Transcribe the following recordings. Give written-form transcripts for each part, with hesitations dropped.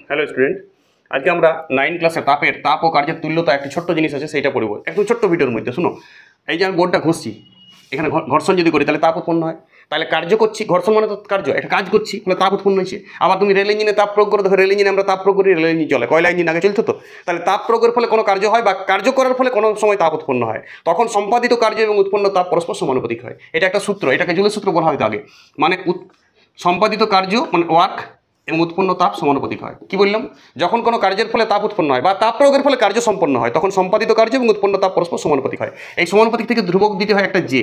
Hello student, আজকে আমরা 9 ক্লাসে তাপ ও কার্যের তুল্যতা একটি ছোট্ট জিনিস আছে সেইটা পড়ব একদম ছোট্ট ভিডিওর মধ্যে। শুনো, এই যে আমি বোর্ডটা ঘষছি, এখানে ঘর্ষণ যদি করি তাহলে তাপ উৎপন্ন হয়। তাহলে কার্য করছি, ঘর্ষণ মানে তো কার্য, একটা কাজ করছি ফলে তাপ উৎপন্ন হয়েছে। আবার তুমি রেল ইঞ্জিনে তাপ প্রয়োগ করো, দেখো রেল ইঞ্জিনে আমরা তাপ প্রয়োগ করি, রেল ইঞ্জিন চলে, কয়লা ইঞ্জিন আগে চলতো তো। তাহলে তাপ প্রয়োগের ফলে কোনো কার্য হয় বা কার্য করার ফলে কোনো সময় তাপ উৎপন্ন হয়, তখন সম্পাদিত কার্য এবং উৎপন্ন তাপ পরস্পর সমানুপাতিক হয়। এটা একটা সূত্র, এটাকে জুলের সূত্র বলা হয়তো আগে। মানে সম্পাদিত কার্য মানে ওয়ার্ক এবং উৎপন্ন তাপ সমানুপাতিক হয়। কি বললাম? যখন কোনো কার্যের ফলে তাপ উৎপন্ন হয় বা তাপ প্রয়োগের ফলে কার্য সম্পন্ন হয়, তখন সম্পাদিত কার্য এবং উৎপন্ন তাপ পরস্পর সমানুপাতিক হয়। এই সমানুপাতিক থেকে ধ্রুবক দিতে হয় একটা জে।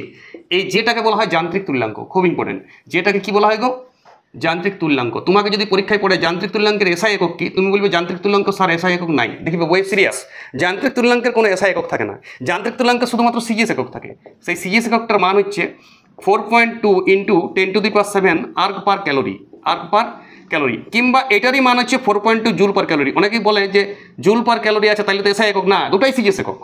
এই জেটাকে বলা হয় যান্ত্রিক তুল্যাঙ্ক। খুব ইম্পর্টেন্ট, যেটাকে কি বলা হয় গো? যান্ত্রিক তুল্যাঙ্ক। তোমাকে যদি পরীক্ষায় পড়ে যান্ত্রিক তুল্যাঙ্কের এসআই একক কি, তুমি বলবে যান্ত্রিক তুল্যাঙ্ক স্যার এসআই একক নাই। দেখিবে ওয়েব সিরিয়াস, যান্ত্রিক তুল্যাঙ্কের কোনো এসআই একক থাকে না। যান্ত্রিক তুল্যাঙ্কের শুধুমাত্র সিজিএস একক থাকে। সেই সিজিএস এককটার মান হচ্ছে 4.2 ইন্টু 10⁷ আর্গ পার ক্যালোরি, আর্গ পার ক্যালোরি, কিংবা এটারই মান হচ্ছে 4.2 জুল পার ক্যালোরি। অনেকেই বলে যে জুল পার ক্যালোরি আছে, তাহলে তো এসআই একক না, দুটাই সিজিএস একক।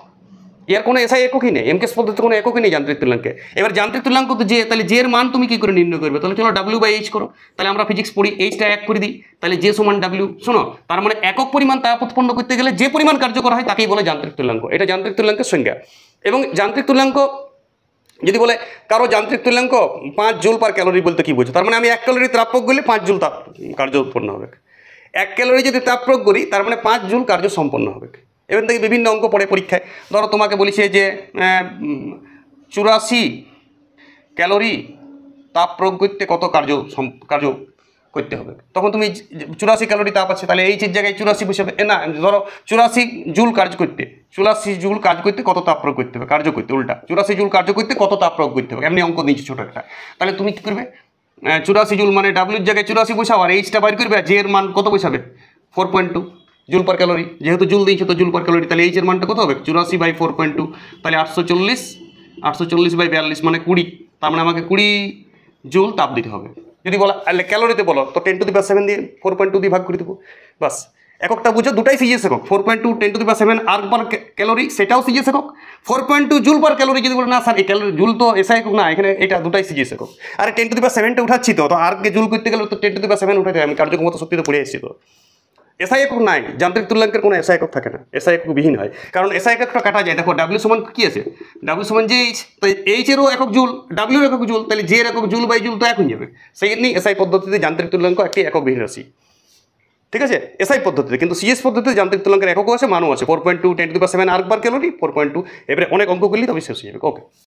এর কোনো এসআই এককই নেই, এমকেএস পদ্ধতিতে কোনো এককই নেই যান্ত্রিক তুল্যাঙ্কে। এবার যান্ত্রিক তুল্যাঙ্ক তো যে, তাহলে জের মান তুমি কী করে নির্ণয় করবে? তাহলে চলো W/H করো। তাহলে আমরা ফিজিক্স পড়ি, এইচটা 1 করে দিই, তাহলে জে সমান W। শোনো, তার মানে একক পরিমাণ তাপ উৎপন্ন করতে গেলে যে পরিমাণ কার্য করা হয় তাকেই বলে যান্ত্রিক তুল্যাঙ্ক। এটা যান্ত্রিক তুল্যাঙ্কের সংজ্ঞা। এবং যান্ত্রিক তুল্যাঙ্ক যদি বলে কারো যান্ত্রিক তুল্যাঙ্ক 5 জুল পার ক্যালোরি বলতে কি বোঝো? তার মানে আমি 1 ক্যালোরি তাপ প্রয়োগ করলে 5 জুল তাপ কার্য উৎপন্ন হবে। 1 ক্যালোরি যদি তাপ প্রয়োগ করি তার মানে 5 জুল কার্য সম্পন্ন হবে। এবার থেকে বিভিন্ন অঙ্ক পড়ে পরীক্ষায়। ধরো তোমাকে বলেছে যে 84 ক্যালোরি তাপ প্রয়োগ করতে কত কার্য করতে হবে, তখন তুমি 84 ক্যালোরি তাপ আছে, তাহলে এইচের জায়গায় 84 বসাবে। না, ধরো 84 জুল কাজ করতে, 84 জুল কাজ করতে কত তাপ প্রয়োগ করতে হবে, কার্য করতে, উল্টা 84 জুল কার্য করতে কত তাপ প্রয়োগ করতে হবে, এমনি অঙ্ক দিয়েছি ছোটো একটা। তাহলে তুমি কী করবে? 84 জুল মানে ডাব্লিউর জায়গায় 84 বসাও, আর এইচটা বাইর করবে, আর জে এর মান কত বসাবে? 4.2 জুল পার ক্যালোরি। যেহেতু জুল দিয়েছে তো জুল পার ক্যালোরি, তাহলে এইচের মানটা কত হবে? 84/4.2, তাহলে 840/42 মানে 20। তার মানে আমাকে 20 জুল তাপ দিতে হবে। যদি বলা ক্যালোরিতে বলো তো 10⁷ দিয়ে 4.2 দিয়ে ভাগ করে দেবো, বাস। এককটা বুঝো, দুটাই সিজিএস একক। 4.2 10⁷ আর্গ পার ক্যালোরি, সেটাও সিজিএস একক। 4.2 জুল পার ক্যালোরি যদি বলে না স্যার এই ক্যালোরি জুল তো এসআই একক না, এখানে এটা দুটাই সিজিএস একক। আর 10⁷ উঠাচ্ছি তো আর্গকে জুল করতে গেলে তো 10⁷ উঠাতে হয়। আমি কার্যক্ষমতা সত্যি তো পড়ে এসেছি তো। এসআই একক নাই, যান্ত্রিক তুল্যাঙ্কের কোনো এসআই একক থাকে না, এসআই একক বিহীন হয়। কারণ এসআই এককটা কাটা যায়। দেখো ডাব্লিউ সমান কি আছে? ডাব্লিউ সমান যে এইচ, তাই এইচেরও একক জুল, ডাব্লিউর একক জুল, তাহলে জে এর একক জুল বাই জুল তো এক হয়ে যাবে। সেই জন্যই এসআই পদ্ধতিতে যান্ত্রিক তুল্যাঙ্ক একটি একক বিহীন রাশি। ঠিক আছে, এসআই পদ্ধতিতে। কিন্তু সিএস পদ্ধতিতে যান্ত্রিক তুল্যাঙ্কের এককও আছে, মানও আছে। 4.2 10⁷ আর্গ পার ক্যালোরি 4.2। এবারে অনেক অঙ্ক করলেই তবে শেষ হয়ে যাবে। ওকে।